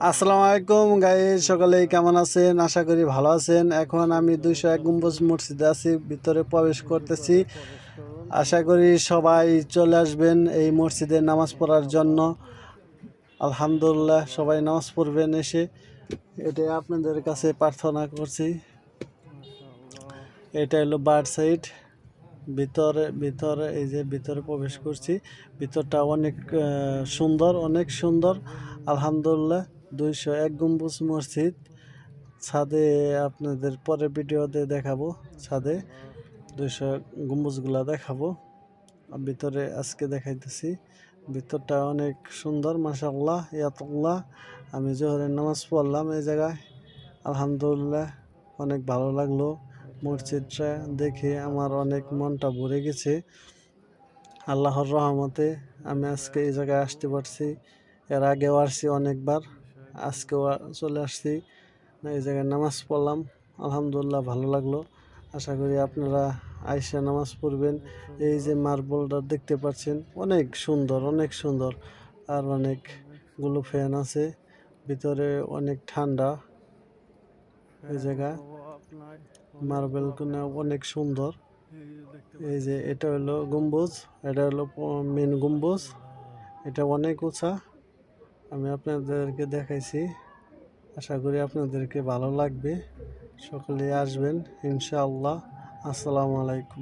আসসালামু আলাইকুম গাইস, সকালে কেমন আছেন? আশা করি ভালো আছেন। এখন আমি 201 গম্বুজ মসজিদে আছি, ভিতরে প্রবেশ করতেছি। আশা করি সবাই চলে আসবেন এই মসজিদে নামাজ পড়ার জন্য। আলহামদুলিল্লাহ, সবাই নামাজ পড়বেন এসে, এটাই আপনাদের কাছে প্রার্থনা করছি। এটা হলো বার সাইড, ভিতরে ভিতরে এই যে ভিতরে প্রবেশ করছি। ভিতরটা অনেক সুন্দর, অনেক সুন্দর। আলহামদুলিল্লাহ, 201 গম্বুজ মসজিদ। ছাদে আপনাদের পরে ভিডিওতে দেখাবো, ছাদে 200 গম্বুজগুলা দেখাবো। ভিতরে আজকে দেখাইতেছি। ভিতরটা অনেক সুন্দর, মাশাআল্লাহ, ইয়াতুল্লাহ। আমি জোহরের নামাজ পড়লাম এই জায়গায়। আলহামদুলিল্লাহ, অনেক ভালো লাগলো। মসজিদটা দেখে আমার অনেক মনটা ভরে গেছে। আল্লাহর রহমতে আমি আজকে এই জায়গায় আসতে পারছি। এর আগেও আসছি অনেকবার, আজকেও চলে আসছি। এই জায়গায় নামাজ পড়লাম, আলহামদুলিল্লাহ, ভালো লাগলো। আশা করি আপনারা আইসা নামাজ পড়বেন। এই যে মার্বেলটা দেখতে পাচ্ছেন, অনেক সুন্দর, অনেক সুন্দর। আর অনেকগুলো ফ্যান আছে, ভিতরে অনেক ঠান্ডা। এই জায়গা মার্বেলগুলো অনেক সুন্দর। এই যে এটা হলো গম্বুজ, এটা হলো মেন গম্বুজ। এটা অনেক উঁচা, আমি আপনাদেরকে দেখাইছি। আশা করি আপনাদেরকে ভালো লাগবে। সকলে আসবেন ইনশাআল্লাহ। আসসালামু আলাইকুম।